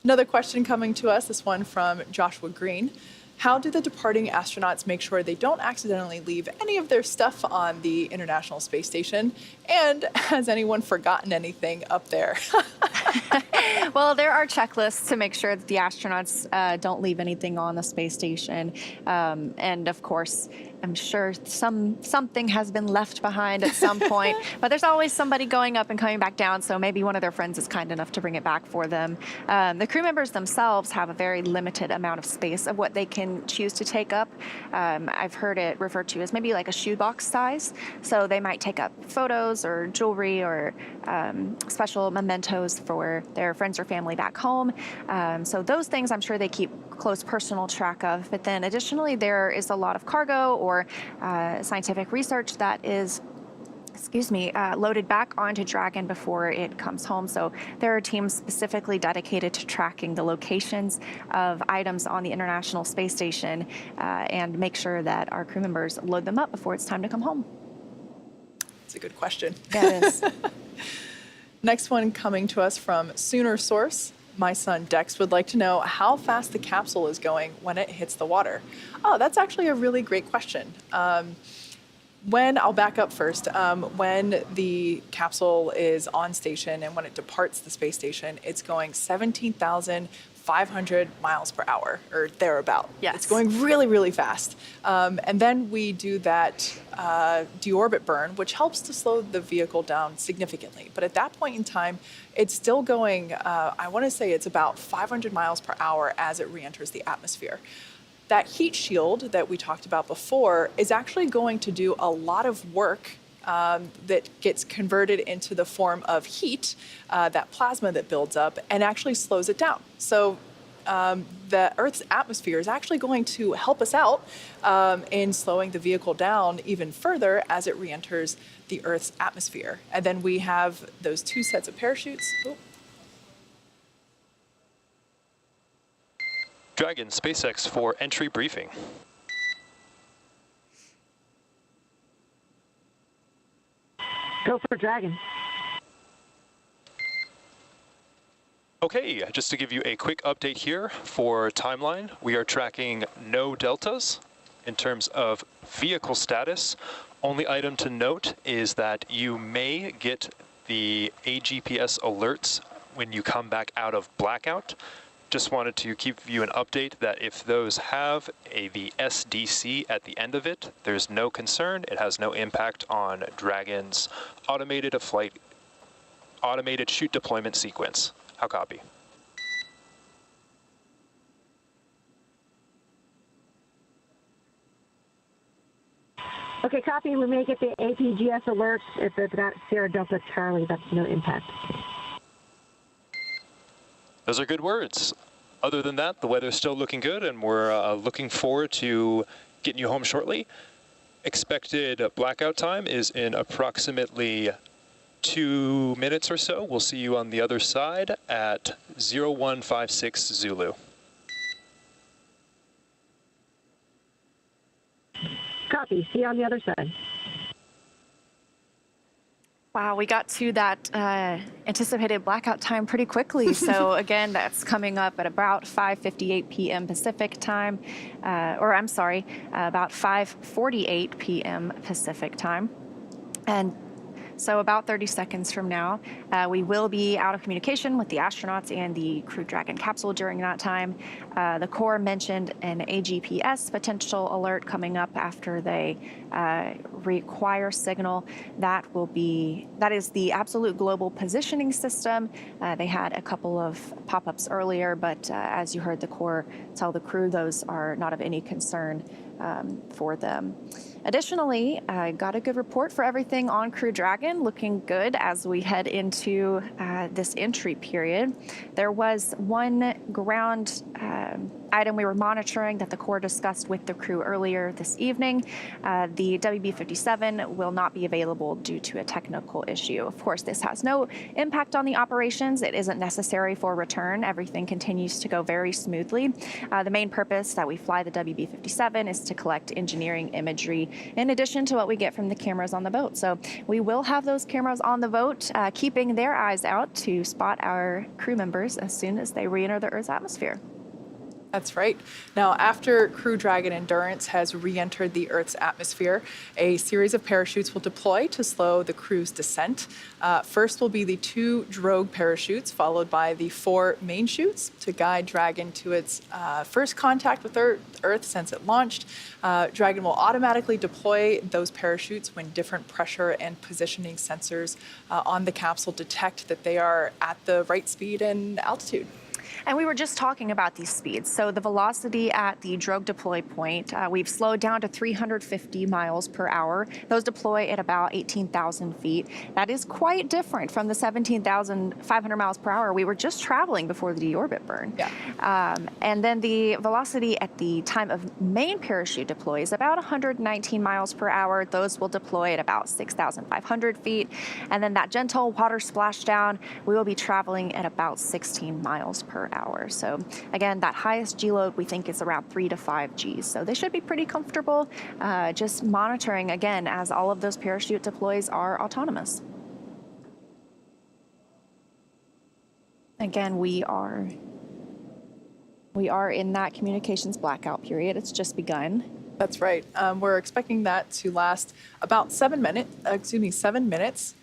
Another question coming to us, this one from Joshua Green. How do the departing astronauts make sure they don't accidentally leave any of their stuff on the International Space Station? And has anyone forgotten anything up there? Well, there are checklists to make sure that the astronauts don't leave anything on the space station. And of course, I'm sure something has been left behind at some point, but there's always somebody going up and coming back down, so maybe one of their friends is kind enough to bring it back for them. The crew members themselves have a very limited amount of space of what they can choose to take up. I've heard it referred to as maybe like a shoebox size, so they might take up photos or jewelry or special mementos for their friends or family back home. So those things I'm sure they keep close personal track of, but then additionally there is a lot of cargo or scientific research that is loaded back onto Dragon before it comes home. So there are teams specifically dedicated to tracking the locations of items on the International Space Station and make sure that our crew members load them up before it's time to come home. That's a good question. That is. Next one coming to us from Sooner Source. My son Dex would like to know how fast the capsule is going when it hits the water. Oh, that's actually a really great question. I'll back up first. When the capsule is on station and when it departs the space station, it's going 17,500 miles per hour or thereabout. Yes. It's going really, really fast. And then we do that deorbit burn, which helps to slow the vehicle down significantly. But at that point in time, it's still going, I want to say it's about 500 miles per hour as it re-enters the atmosphere. That heat shield that we talked about before is actually going to do a lot of work that gets converted into the form of heat, that plasma that builds up, and actually slows it down. So the Earth's atmosphere is actually going to help us out in slowing the vehicle down even further as it re-enters the Earth's atmosphere. And then we have those two sets of parachutes. Oh. Dragon, SpaceX for entry briefing. Go for Dragon. Okay, just to give you a quick update here for timeline, we are tracking no deltas in terms of vehicle status. Only item to note is that you may get the AGPS alerts when you come back out of blackout. Just wanted to give you an update that if those have the SDC at the end of it, there's no concern. It has no impact on Dragon's automated chute deployment sequence. How copy? Okay, copy. We may get the APGS alerts if it's got Sierra Delta Charlie. That's no impact. Those are good words. Other than that, the weather's still looking good, and we're looking forward to getting you home shortly. Expected blackout time is in approximately 2 minutes or so. We'll see you on the other side at 0156 Zulu. Copy. See you on the other side. Wow, we got to that anticipated blackout time pretty quickly. So again, that's coming up at about 5:58 p.m. Pacific time, about 5:48 p.m. Pacific time. And so about 30 seconds from now, we will be out of communication with the astronauts and the Crew Dragon capsule during that time. The Corps mentioned an AGPS potential alert coming up after they require signal. That is the Absolute Global Positioning System. They had a couple of pop-ups earlier, but as you heard the Corps tell the crew, those are not of any concern for them. Additionally, I got a good report for everything on Crew Dragon, looking good as we head into this entry period. There was one ground item we were monitoring that the Corps discussed with the crew earlier this evening. The WB-57 will not be available due to a technical issue. Of course, this has no impact on the operations. It isn't necessary for return. Everything continues to go very smoothly. The main purpose that we fly the WB-57 is to collect engineering imagery in addition to what we get from the cameras on the boat. So we will have those cameras on the boat, keeping their eyes out to spot our crew members as soon as they re-enter the Earth's atmosphere. That's right. Now, after Crew Dragon Endurance has re-entered the Earth's atmosphere, a series of parachutes will deploy to slow the crew's descent. First will be the 2 drogue parachutes, followed by the 4 main chutes to guide Dragon to its first contact with Earth since it launched. Dragon will automatically deploy those parachutes when different pressure and positioning sensors on the capsule detect that they are at the right speed and altitude. And we were just talking about these speeds. So the velocity at the drogue deploy point, we've slowed down to 350 miles per hour. Those deploy at about 18,000 feet. That is quite different from the 17,500 miles per hour we were just traveling before the deorbit burn. Yeah. And then the velocity at the time of main parachute deploy is about 119 miles per hour. Those will deploy at about 6,500 feet. And then that gentle water splashdown, we will be traveling at about 16 miles per hour. So again, that highest G load we think is around 3 to 5 Gs. So they should be pretty comfortable just monitoring again as all of those parachute deploys are autonomous. Again, we are in that communications blackout period. It's just begun. That's right. We're expecting that to last about 7 minutes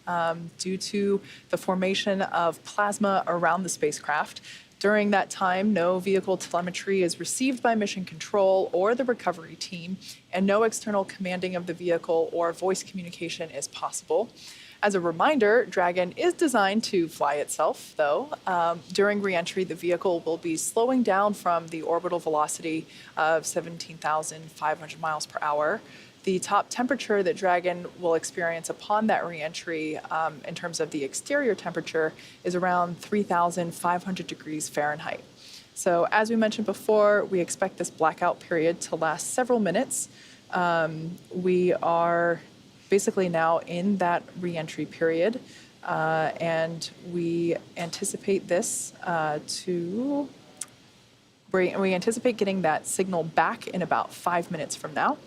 due to the formation of plasma around the spacecraft. During that time, no vehicle telemetry is received by mission control or the recovery team, and no external commanding of the vehicle or voice communication is possible. As a reminder, Dragon is designed to fly itself, though. During reentry, the vehicle will be slowing down from the orbital velocity of 17,500 miles per hour. The top temperature that Dragon will experience upon that reentry, in terms of the exterior temperature, is around 3,500 degrees Fahrenheit. So as we mentioned before, we expect this blackout period to last several minutes. We are basically now in that reentry period, and we anticipate this we anticipate getting that signal back in about 5 minutes from now.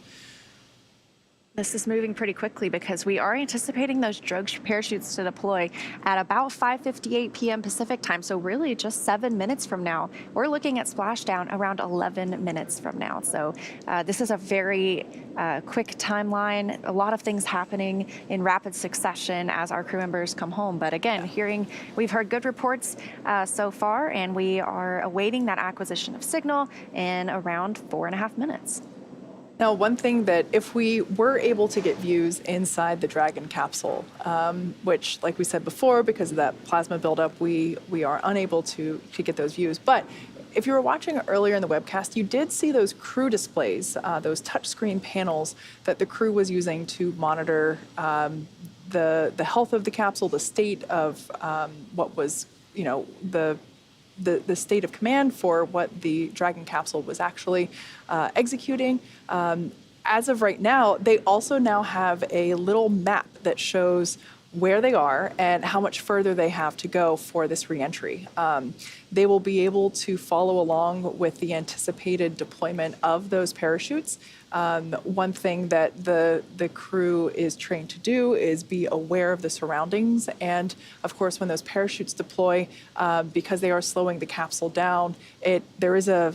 This is moving pretty quickly because we are anticipating those drogue parachutes to deploy at about 5:58 p.m. Pacific time. So really just 7 minutes from now. We're looking at splashdown around 11 minutes from now. So this is a very quick timeline. A lot of things happening in rapid succession as our crew members come home. But again, we've heard good reports so far, and we are awaiting that acquisition of signal in around 4.5 minutes. Now, one thing that if we were able to get views inside the Dragon capsule, which, like we said before, because of that plasma buildup, we are unable to get those views. But if you were watching earlier in the webcast, you did see those crew displays, those touchscreen panels that the crew was using to monitor the health of the capsule, the state of what was, the state of command for what the Dragon capsule was actually executing. As of right now, they also now have a little map that shows where they are and how much further they have to go for this reentry. They will be able to follow along with the anticipated deployment of those parachutes. One thing that the crew is trained to do is be aware of the surroundings. And of course, when those parachutes deploy, because they are slowing the capsule down, there is a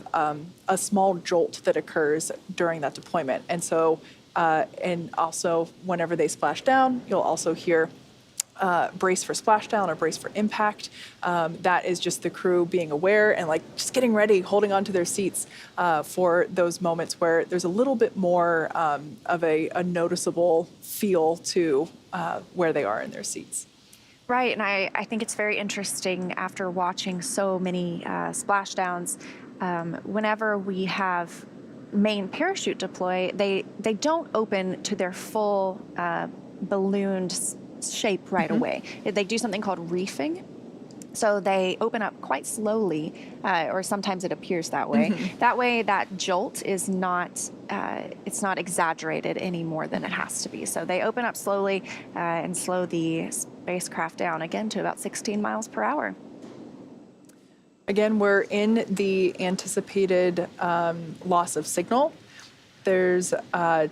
small jolt that occurs during that deployment. And so, and also whenever they splash down, you'll also hear brace for splashdown or brace for impact. That is just the crew being aware and just getting ready, holding on to their seats for those moments where there's a little bit more of a noticeable feel to where they are in their seats. Right, and I think it's very interesting after watching so many splashdowns, whenever we have main parachute deploy, they don't open to their full ballooned shape right away. They do something called reefing. So they open up quite slowly, or sometimes it appears that way. That way, that jolt is not, it's not exaggerated any more than it has to be. So they open up slowly and slow the spacecraft down again to about 16 miles per hour. Again, we're in the anticipated loss of signal. There's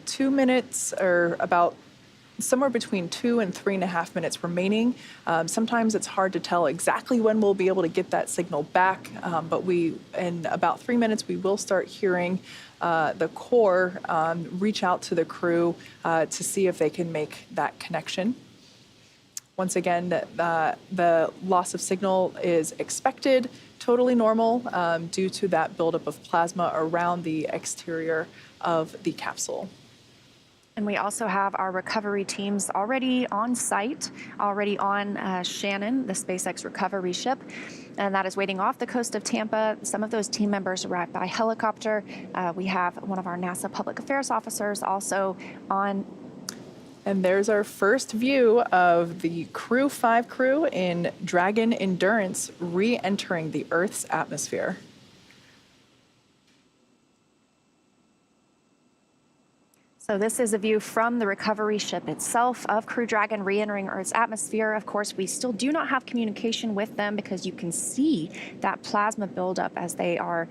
2 minutes or about somewhere between 2 and 3.5 minutes remaining. Sometimes it's hard to tell exactly when we'll be able to get that signal back, but in about 3 minutes, we will start hearing the core reach out to the crew to see if they can make that connection. Once again, the loss of signal is expected, totally normal due to that buildup of plasma around the exterior of the capsule. And we also have our recovery teams already on site, already on Shannon, the SpaceX recovery ship, and that is waiting off the coast of Tampa. Some of those team members arrived by helicopter. We have one of our NASA public affairs officers also on. And there's our first view of the Crew 5 crew in Dragon Endurance re-entering the Earth's atmosphere. So this is a view from the recovery ship itself of Crew Dragon re-entering Earth's atmosphere. Of course, we still do not have communication with them because you can see that plasma buildup as they are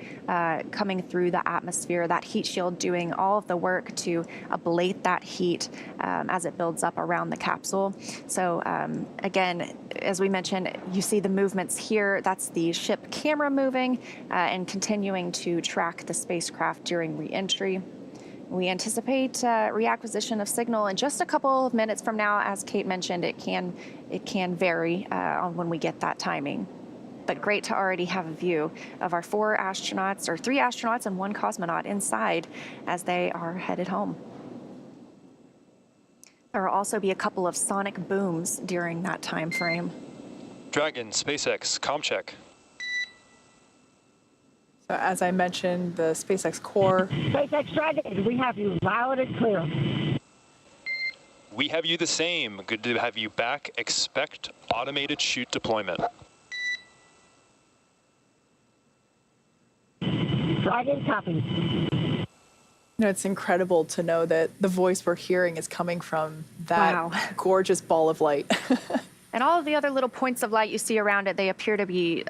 coming through the atmosphere, that heat shield doing all of the work to ablate that heat as it builds up around the capsule. So again, as we mentioned, you see the movements here. That's the ship camera moving and continuing to track the spacecraft during re-entry. We anticipate reacquisition of signal in just a couple of minutes from now. As Kate mentioned, it can vary on when we get that timing. But great to already have a view of our 4 astronauts, or 3 astronauts and 1 cosmonaut inside as they are headed home. There will also be a couple of sonic booms during that time frame. Dragon, SpaceX, comm check. So as I mentioned, the SpaceX core. SpaceX Dragon, we have you loud and clear. We have you the same. Good to have you back. Expect automated chute deployment. Dragon, copy. You know, it's incredible to know that the voice we're hearing is coming from that Wow. gorgeous ball of light. And all of the other little points of light you see around it, they appear to be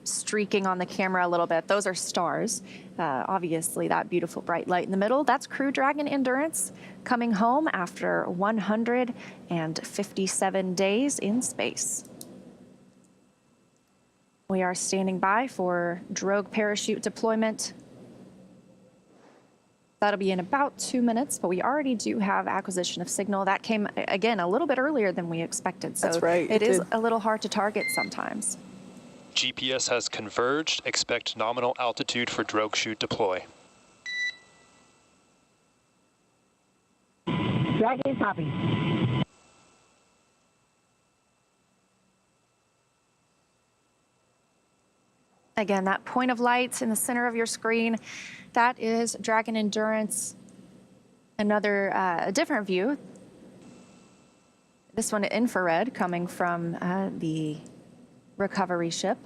streaking on the camera a little bit. Those are stars. Obviously, that beautiful bright light in the middle, that's Crew Dragon Endurance coming home after 157 days in space. We are standing by for drogue parachute deployment. That'll be in about 2 minutes, but we already do have acquisition of signal. That came, again, a little bit earlier than we expected. So That's right, it is did. a little hard to target sometimes. GPS has converged. Expect nominal altitude for drogue chute deploy. Dragon, copy. Again, that point of light in the center of your screen, that is Dragon Endurance. Another, a different view. This one infrared coming from the recovery ship.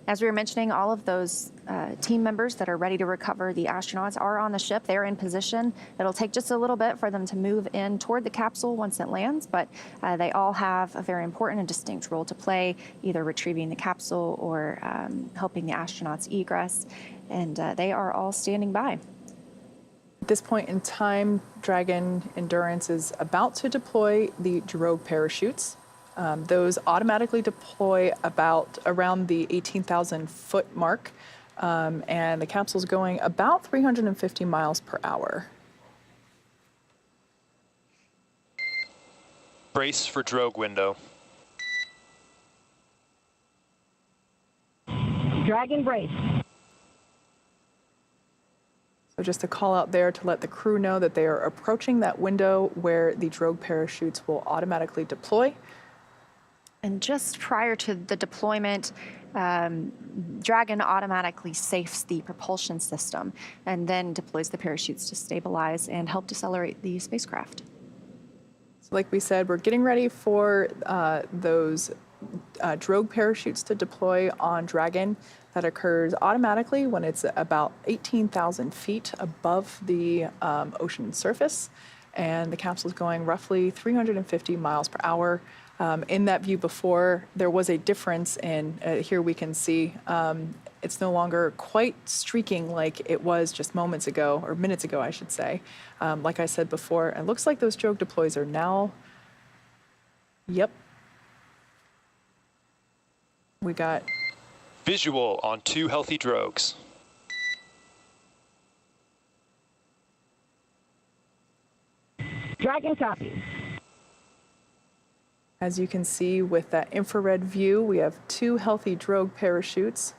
As we were mentioning, all of those team members that are ready to recover the astronauts are on the ship. They're in position. It'll take just a little bit for them to move in toward the capsule once it lands, but they all have a very important and distinct role to play, either retrieving the capsule or helping the astronauts egress, and they are all standing by. At this point in time, Dragon Endurance is about to deploy the drogue parachutes. Those automatically deploy around the 18,000 foot mark, and the capsule's going about 350 miles per hour. Brace for drogue window. Dragon, brace. So just a call out there to let the crew know that they are approaching that window where the drogue parachutes will automatically deploy. And just prior to the deployment, Dragon automatically safes the propulsion system and then deploys the parachutes to stabilize and help decelerate the spacecraft. So like we said, we're getting ready for those drogue parachutes to deploy on Dragon. That occurs automatically when it's about 18,000 feet above the ocean surface. And the capsule is going roughly 350 miles per hour. In that view before, there was a difference in, here we can see, it's no longer quite streaking like it was just moments ago, or minutes ago, I should say. Like I said before, it looks like those drogue deploys are now Yep. We got Visual on 2 healthy drogues. Dragon copy. As you can see with that infrared view, we have 2 healthy drogue parachutes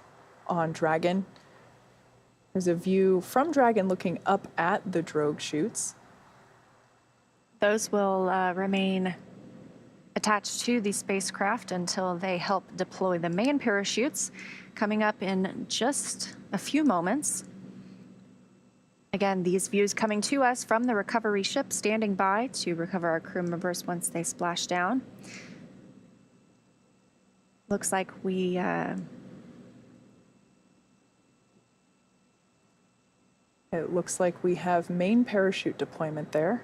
on Dragon. There's a view from Dragon looking up at the drogue chutes. Those will remain attached to the spacecraft until they help deploy the main parachutes, coming up in just a few moments. Again, these views coming to us from the recovery ship standing by to recover our crew members once they splash down. Looks like we It looks like we have main parachute deployment there.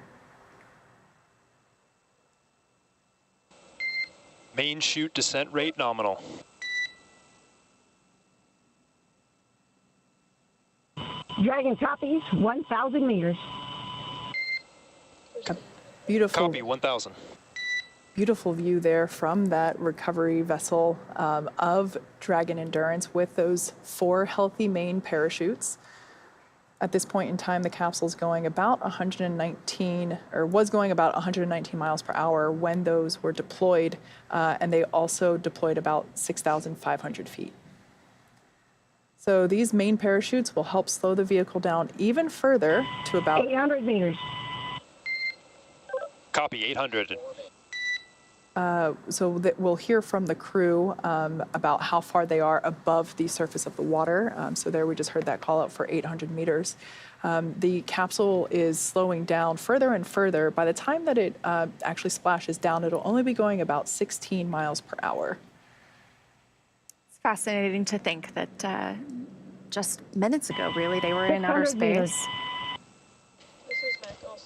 Main chute descent rate nominal. Dragon copies, 1,000 meters. A beautiful, Copy, 1,000. beautiful view there from that recovery vessel of Dragon Endurance with those 4 healthy main parachutes. At this point in time, the capsule's going about 119, or was going about 119 miles per hour when those were deployed, and they also deployed about 6,500 feet. So these main parachutes will help slow the vehicle down even further to about 800 meters. Copy, 800. so that we'll hear from the crew about how far they are above the surface of the water. So there we just heard that call out for 800 meters. The capsule is slowing down further and further. By the time that it actually splashes down, it'll only be going about 16 miles per hour. It's fascinating to think that just minutes ago, really, they were in outer 600 meters. space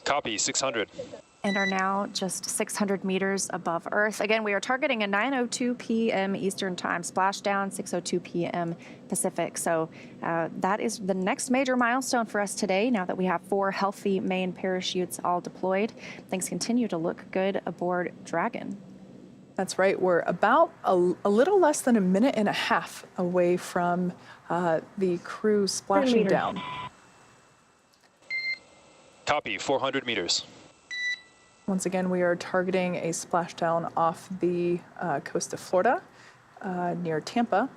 Copy, 600. and are now just 600 meters above Earth. Again, we are targeting a 9:02 p.m. Eastern Time, splashdown 6:02 p.m. Pacific. So that is the next major milestone for us today, now that we have 4 healthy main parachutes all deployed. Things continue to look good aboard Dragon. That's right. We're about a little less than a minute and a half away from the crew splashing meters. down. Copy, 400 meters. Once again, we are targeting a splashdown off the coast of Florida near Tampa.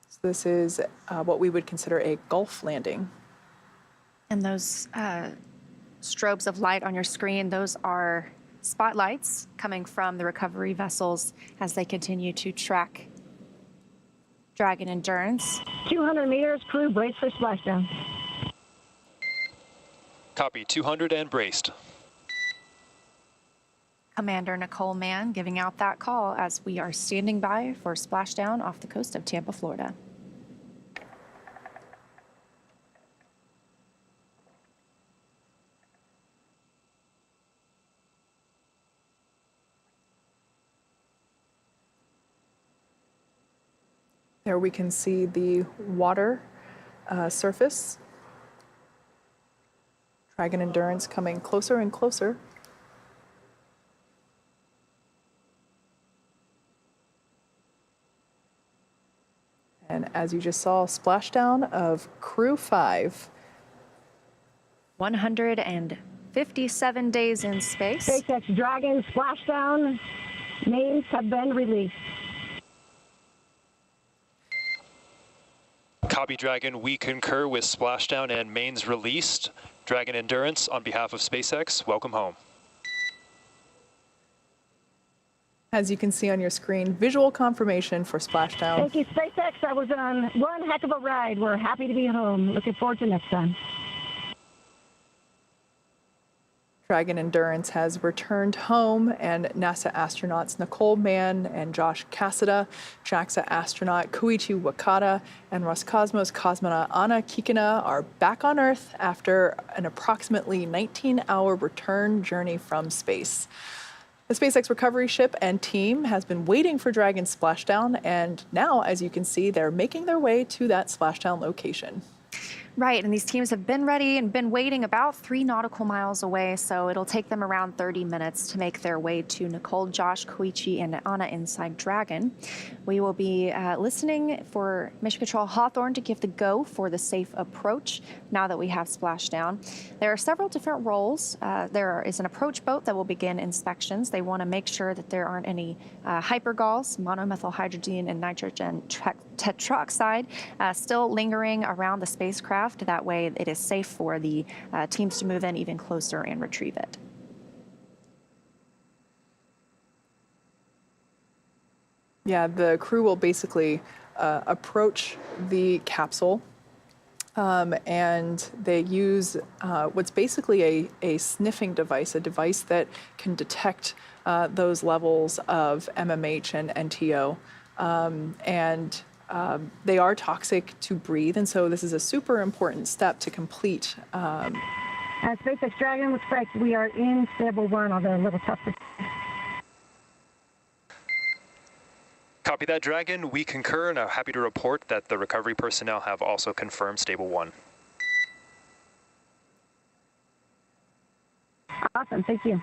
So this is what we would consider a Gulf landing. And those strobes of light on your screen, those are spotlights coming from the recovery vessels as they continue to track Dragon Endurance. 200 meters, crew brace for splashdown. Copy, 200 and braced. Commander Nicole Mann giving out that call as we are standing by for splashdown off the coast of Tampa, Florida. There we can see the water surface. Dragon Endurance coming closer and closer. And as you just saw, splashdown of Crew 5. 157 days in space. SpaceX Dragon splashdown. Names have been released. Copy, Dragon. We concur with splashdown and mains released. Dragon Endurance, on behalf of SpaceX, welcome home. As you can see on your screen, visual confirmation for splashdown. Thank you, SpaceX. That was one heck of a ride. We're happy to be home. Looking forward to next time. Dragon Endurance has returned home, and NASA astronauts Nicole Mann and Josh Cassada, JAXA astronaut Koichi Wakata, and Roscosmos cosmonaut Anna Kikina are back on Earth after an approximately 19-hour return journey from space. The SpaceX recovery ship and team has been waiting for Dragon's splashdown, and now, as you can see, they're making their way to that splashdown location. Right, and these teams have been ready and been waiting about 3 nautical miles away, so it'll take them around 30 minutes to make their way to Nicole, Josh, Koichi, and Anna inside Dragon. We will be listening for Mission Control Hawthorne to give the go for the safe approach now that we have Splashdown. There are several different roles. There is an approach boat that will begin inspections. They want to make sure that there aren't any hypergols, monomethyl hydrogen, and nitrogen tetroxide still lingering around the spacecraft. That way it is safe for the teams to move in even closer and retrieve it. Yeah, the crew will basically approach the capsule and they use what's basically a sniffing device, a device that can detect those levels of MMH and NTO. They are toxic to breathe, and so this is a super important step to complete. SpaceX Dragon, looks like we are in stable 1, although a little tough to... Copy that, Dragon. We concur and are happy to report that the recovery personnel have also confirmed stable 1. Awesome, thank you.